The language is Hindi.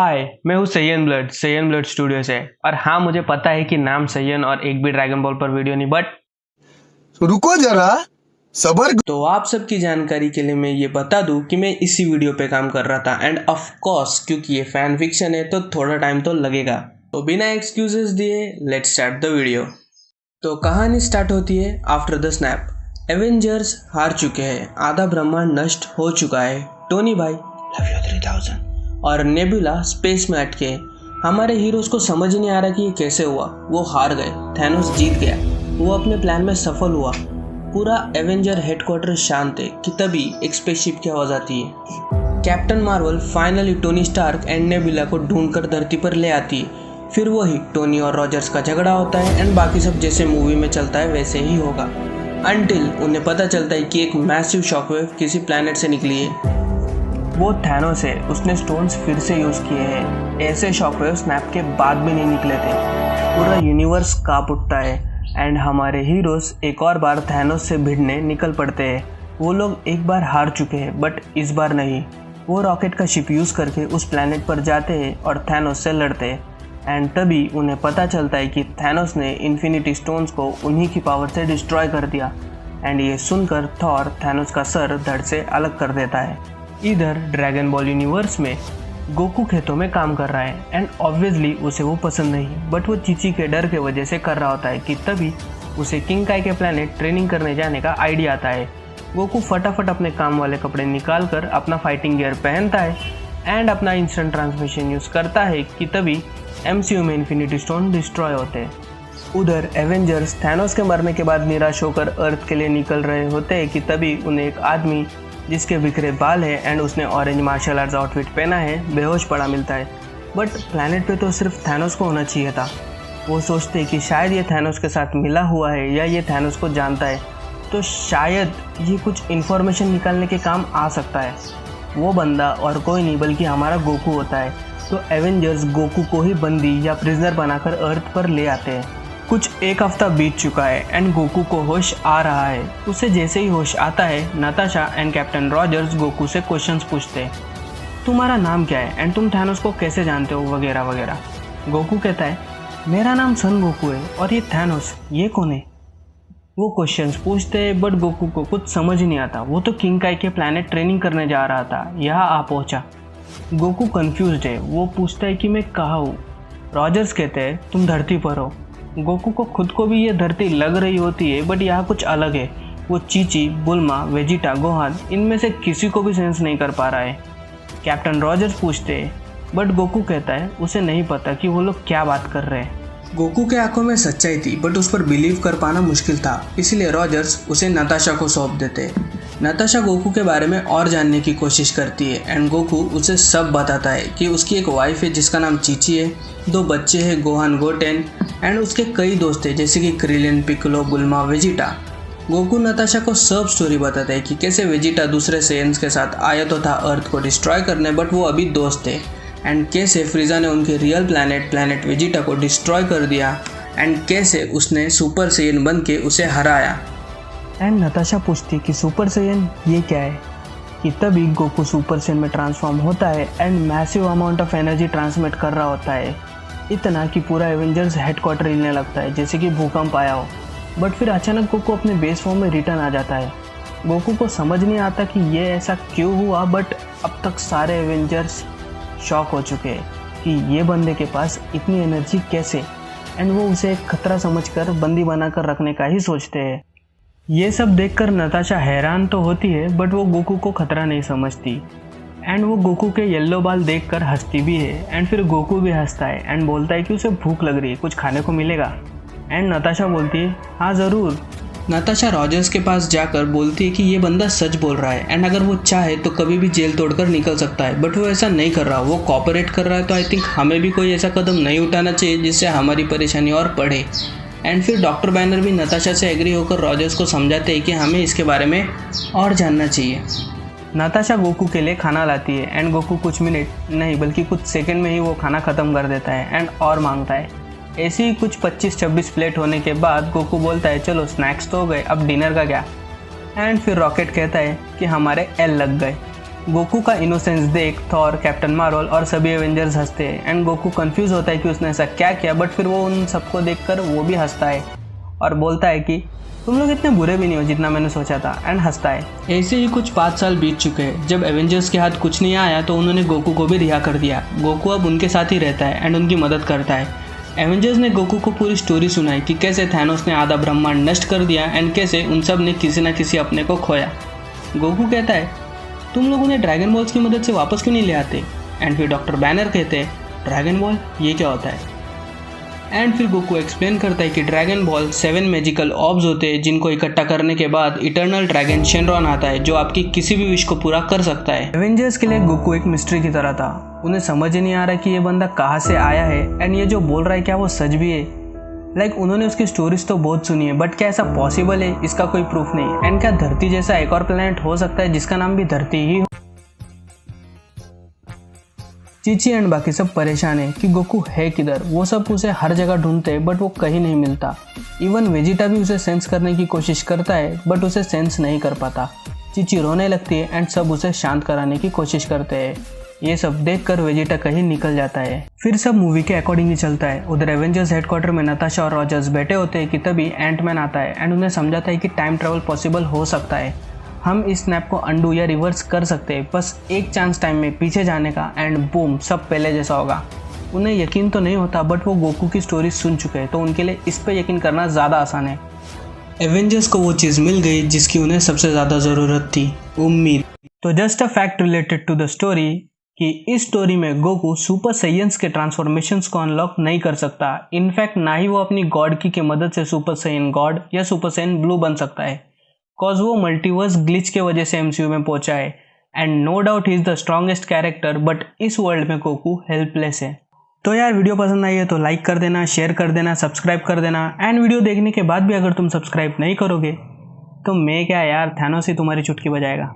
हाय, मैं हूँ सैयन ब्लड स्टूडियो से। और हाँ, मुझे पता है कि नाम सैयन और एक भी ड्रैगन बॉल पर वीडियो नहीं, बट रुको जरा, सबर। तो आप सबकी जानकारी के लिए मैं ये बता दूं कि मैं इसी वीडियो पे काम कर रहा था। एंड ऑफ कोर्स क्योंकि ये फैन फिक्शन है तो थोड़ा टाइम तो लगेगा। तो बिना एक्सक्यूजेस दिए लेट्स स्टार्ट द वीडियो। तो कहानी स्टार्ट होती है आफ्टर द स्नैप। एवेंजर्स हार चुके हैं, आधा ब्रह्मांड नष्ट हो चुका है, टोनी भाई लव यू 3000 और नेबुला स्पेस में अटके। हमारे हीरोज को समझ नहीं आ रहा कि ये कैसे हुआ। वो हार गए, थैनोस जीत गया, वो अपने प्लान में सफल हुआ। पूरा एवेंजर हेडक्वार्टर शांत है कि तभी एक स्पेसशिप की आवाज आती है। Captain Marvel finally Tony Stark and Nebula को ढूंढकर धरती पर ले आती है। फिर वही टोनी और रॉजर्स का झगड़ा होता है एंड बाकी सब जैसे मूवी में चलता है वैसे ही होगा, अंटिल उन्हें पता चलता है कि एक मैसिव शॉकवेव किसी प्लैनेट से निकली है। वो थैनोस है, उसने स्टोन्स फिर से यूज़ किए हैं। ऐसे शॉकवेव स्नैप के बाद भी नहीं निकले थे। पूरा यूनिवर्स कांप उठता है एंड हमारे हीरोज एक और बार थैनोस से भिड़ने निकल पड़ते हैं। वो लोग एक बार हार चुके हैं बट इस बार नहीं। वो रॉकेट का शिप यूज़ करके उस प्लैनेट पर जाते हैं और थैनोस से लड़ते हैं। एंड तभी उन्हें पता चलता है कि थैनोस ने इन्फिनिटी स्टोन्स को उन्हीं की पावर से डिस्ट्रॉय कर दिया। एंड ये सुनकर थॉर थैनोस का सर धड़ से अलग कर देता है। इधर ड्रैगन बॉल यूनिवर्स में गोकू खेतों में काम कर रहा है एंड ऑब्वियसली उसे वो पसंद नहीं, बट वो चीची के डर के वजह से कर रहा होता है कि तभी उसे किंग काई के प्लैनेट ट्रेनिंग करने जाने का आइडिया आता है। गोकू फटाफट अपने काम वाले कपड़े निकाल कर अपना फाइटिंग गियर पहनता है एंड अपना इंस्टेंट ट्रांसमिशन यूज़ करता है कि तभी MCU में इन्फिनिटी स्टोन डिस्ट्रॉय होते हैं। उधर एवेंजर्स थैनोस के मरने के बाद निराश होकर अर्थ के लिए निकल रहे होते हैं कि तभी उन्हें एक आदमी जिसके बिखरे बाल है एंड उसने ऑरेंज मार्शल आर्ट्स आउटफिट पहना है बेहोश पड़ा मिलता है। बट प्लैनेट पे तो सिर्फ थैनोस को होना चाहिए था। वो सोचते कि शायद ये थैनोस के साथ मिला हुआ है या ये थैनोस को जानता है, तो शायद ये कुछ इन्फॉर्मेशन निकालने के काम आ सकता है। वो बंदा और कोई नहीं बल्कि हमारा गोकू होता है। तो एवेंजर्स गोकू को ही बंदी या प्रिजनर बनाकर अर्थ पर ले आते हैं। कुछ एक हफ्ता बीत चुका है एंड गोकू को होश आ रहा है। उसे जैसे ही होश आता है, Natasha and captain Rogers Goku से क्वेश्चंस पूछते हैं, तुम्हारा नाम क्या है एंड तुम थैनोस को कैसे जानते हो वगैरह वगैरह। गोकू कहता है मेरा नाम सन गोकू है और ये थैनोस ये कौन है। वो क्वेश्चंस पूछते हैं बट गोकू को कुछ समझ नहीं आता। वो तो किंग काई के प्लैनेट ट्रेनिंग करने जा रहा था, यहाँ आ पहुँचा। गोकू कंफ्यूज्ड है। वो पूछता है कि मैं कहाँ हूँ। रॉजर्स कहते हैं तुम धरती पर हो। गोकू को खुद को भी ये धरती लग रही होती है बट यहाँ कुछ अलग है। वो चीची, बुल्मा, वेजिटा, गोहान इनमें से किसी को भी सेंस नहीं कर पा रहा है। कैप्टन रॉजर्स पूछते हैं बट गोकू कहता है उसे नहीं पता कि वो लोग क्या बात कर रहे हैं। गोकू के आंखों में सच्चाई थी बट उस पर बिलीव कर पाना मुश्किल था, इसलिए रॉजर्स उसे नताशा को सौंप देते हैं। नताशा गोकू के बारे में और जानने की कोशिश करती है एंड गोकू उसे सब बताता है कि उसकी एक वाइफ है जिसका नाम चीची है, 2 बच्चे हैं गोहान, गोटेन एंड उसके कई दोस्त हैं जैसे कि Krillin, Piccolo, बुल्मा, Vegeta. Goku Natasha को सब स्टोरी बताता है कि कैसे वेजिटा दूसरे सेयन्स के साथ आया तो था अर्थ को डिस्ट्रॉय करने बट वो अभी दोस्त थे, एंड कैसे फ्रीजा ने उनके रियल प्लैनेट वेजिटा को डिस्ट्रॉय कर दिया एंड कैसे उसने सुपर सेयन बन के उसे हराया। एंड नताशा पूछती कि सुपर सेयन ये क्या है, कि तभी गोकू सुपर सेयन में ट्रांसफॉर्म होता है and massive amount of energy transmit कर रहा होता है, इतना कि पूरा एवेंजर्स हेडक्वार्टर हिलने लगता है जैसे कि भूकंप आया हो। बट फिर अचानक गोकू अपने बेस फॉर्म में रिटर्न आ जाता है। गोकू को समझ नहीं आता कि ये ऐसा क्यों हुआ, बट अब तक सारे एवेंजर्स शॉक हो चुके हैं कि ये बंदे के पास इतनी एनर्जी कैसे, एंड वो उसे एक खतरा समझकर बंदी बनाकर रखने का ही सोचते हैं। ये सब देखकर नताशा हैरान तो होती है बट वो गोकू को खतरा नहीं समझती एंड वो गोकू के येलो बाल देखकर हंसती भी है। एंड फिर गोकू भी हंसता है एंड बोलता है कि उसे भूख लग रही है, कुछ खाने को मिलेगा। एंड नताशा बोलती है हाँ ज़रूर। नताशा रॉजर्स के पास जाकर बोलती है कि ये बंदा सच बोल रहा है एंड अगर वो चाहे तो कभी भी जेल तोड़कर निकल सकता है, बट वो ऐसा नहीं कर रहा, वो कॉपरेट कर रहा है। तो आई थिंक हमें भी कोई ऐसा कदम नहीं उठाना चाहिए जिससे हमारी परेशानी और बढ़े। एंड फिर डॉक्टर बैनर भी नताशा से एग्री होकर रॉजर्स को समझाते हैं कि हमें इसके बारे में और जानना चाहिए। नताशा गोकू के लिए खाना लाती है एंड गोकू कुछ मिनट नहीं बल्कि कुछ सेकंड में ही वो खाना ख़त्म कर देता है एंड और मांगता है। ऐसे ही कुछ 25-26 प्लेट होने के बाद गोकू बोलता है चलो स्नैक्स तो हो गए, अब डिनर का क्या। एंड फिर रॉकेट कहता है कि हमारे एल लग गए। गोकू का इनोसेंस देख थॉर, कैप्टन मार्वल और सभी एवेंजर्स हंसते हैं एंड गोकू कंफ्यूज होता है कि उसने ऐसा क्या किया, बट फिर वो उन सबको देखकर वो भी हंसता है और बोलता है कि तुम लोग इतने बुरे भी नहीं हो जितना मैंने सोचा था, एंड हंसता है। ऐसे ही कुछ 5 साल बीत चुके हैं। जब एवेंजर्स के हाथ कुछ नहीं आया तो उन्होंने गोकू को भी रिहा कर दिया। गोकू अब उनके साथ ही रहता है एंड उनकी मदद करता है। एवेंजर्स ने गोकू को पूरी स्टोरी सुनाई कि कैसे थैनोस ने आधा ब्रह्मांड नष्ट कर दिया एंड कैसे उन सब ने किसी न किसी अपने को खोया। गोकू कहता है तुम लोग उन्हें ड्रैगन बॉल्स की मदद से वापस क्यों नहीं ले आते, एंड फिर डॉक्टर बैनर कहते हैं ड्रैगन बॉल ये क्या होता है, एंड फिर गोकू एक्सप्लेन करता है कि ड्रैगन बॉल 7 मैजिकल ऑर्ब्स होते हैं जिनको इकट्ठा करने के बाद इटर्नल ड्रैगन शेनरॉन आता है जो आपकी किसी भी विश को पूरा कर सकता है। एवेंजर्स के लिए गोकू एक मिस्ट्री की तरह था। उन्हें समझ ही नहीं आ रहा कि ये बंदा कहाँ से आया है एंड ये जो बोल रहा है क्या वो सच भी है। उन्होंने उसकी स्टोरीज तो बहुत सुनी है बट क्या ऐसा पॉसिबल है, इसका कोई प्रूफ नहीं। एंड क्या धरती जैसा एक और प्लेनेट हो सकता है जिसका नाम भी धरती ही हो। चीची एंड बाकी सब परेशान है कि गोकू है किधर। वो सब उसे हर जगह ढूंढते हैं बट वो कहीं नहीं मिलता। इवन वेजिटा भी उसे सेंस करने की कोशिश करता है बट उसे सेंस नहीं कर पाता। चीची रोने लगती है एंड सब उसे शांत कराने की कोशिश करते हैं। ये सब देखकर वेजिटा कहीं निकल जाता है। फिर सब मूवी के अकॉर्डिंग ही चलता है। उधर एवेंजर्स हेडक्वार्टर में नताशा और रॉजर्स बैठे होते हैं कि तभी एंटमैन आता है एंड उन्हें समझाता है कि टाइम ट्रेवल पॉसिबल हो सकता है। हम इस स्नैप को अंडू या रिवर्स कर सकते हैं, बस एक चांस टाइम में पीछे जाने का एंड बूम सब पहले जैसा होगा। उन्हें यकीन तो नहीं होता बट वो गोकू की स्टोरी सुन चुके हैं तो उनके लिए इस पे यकीन करना ज़्यादा आसान है। एवेंजर्स को वो चीज़ मिल गई जिसकी उन्हें सबसे ज़्यादा ज़रूरत थी, उम्मीद। तो just a fact related to the story कि इस स्टोरी में गोकू सुपर साइयंस के ट्रांसफॉर्मेशंस को अनलॉक नहीं कर सकता। इनफैक्ट ना ही वो अपनी गॉड की मदद से सुपर साइयन गॉड या सुपर साइयन ब्लू बन सकता है, कॉज वो मल्टीवर्स ग्लिच के वजह से एमसीयू में पहुंचा है। And no doubt he is the strongest character but इस वर्ल्ड में गोकू हेल्पलेस है। तो यार वीडियो पसंद आई है तो लाइक कर देना, शेयर कर देना, सब्सक्राइब कर देना। एंड वीडियो देखने के बाद भी अगर तुम सब्सक्राइब नहीं करोगे तो मैं क्या यार, थैनोस ही तुम्हारी चुटकी बजाएगा।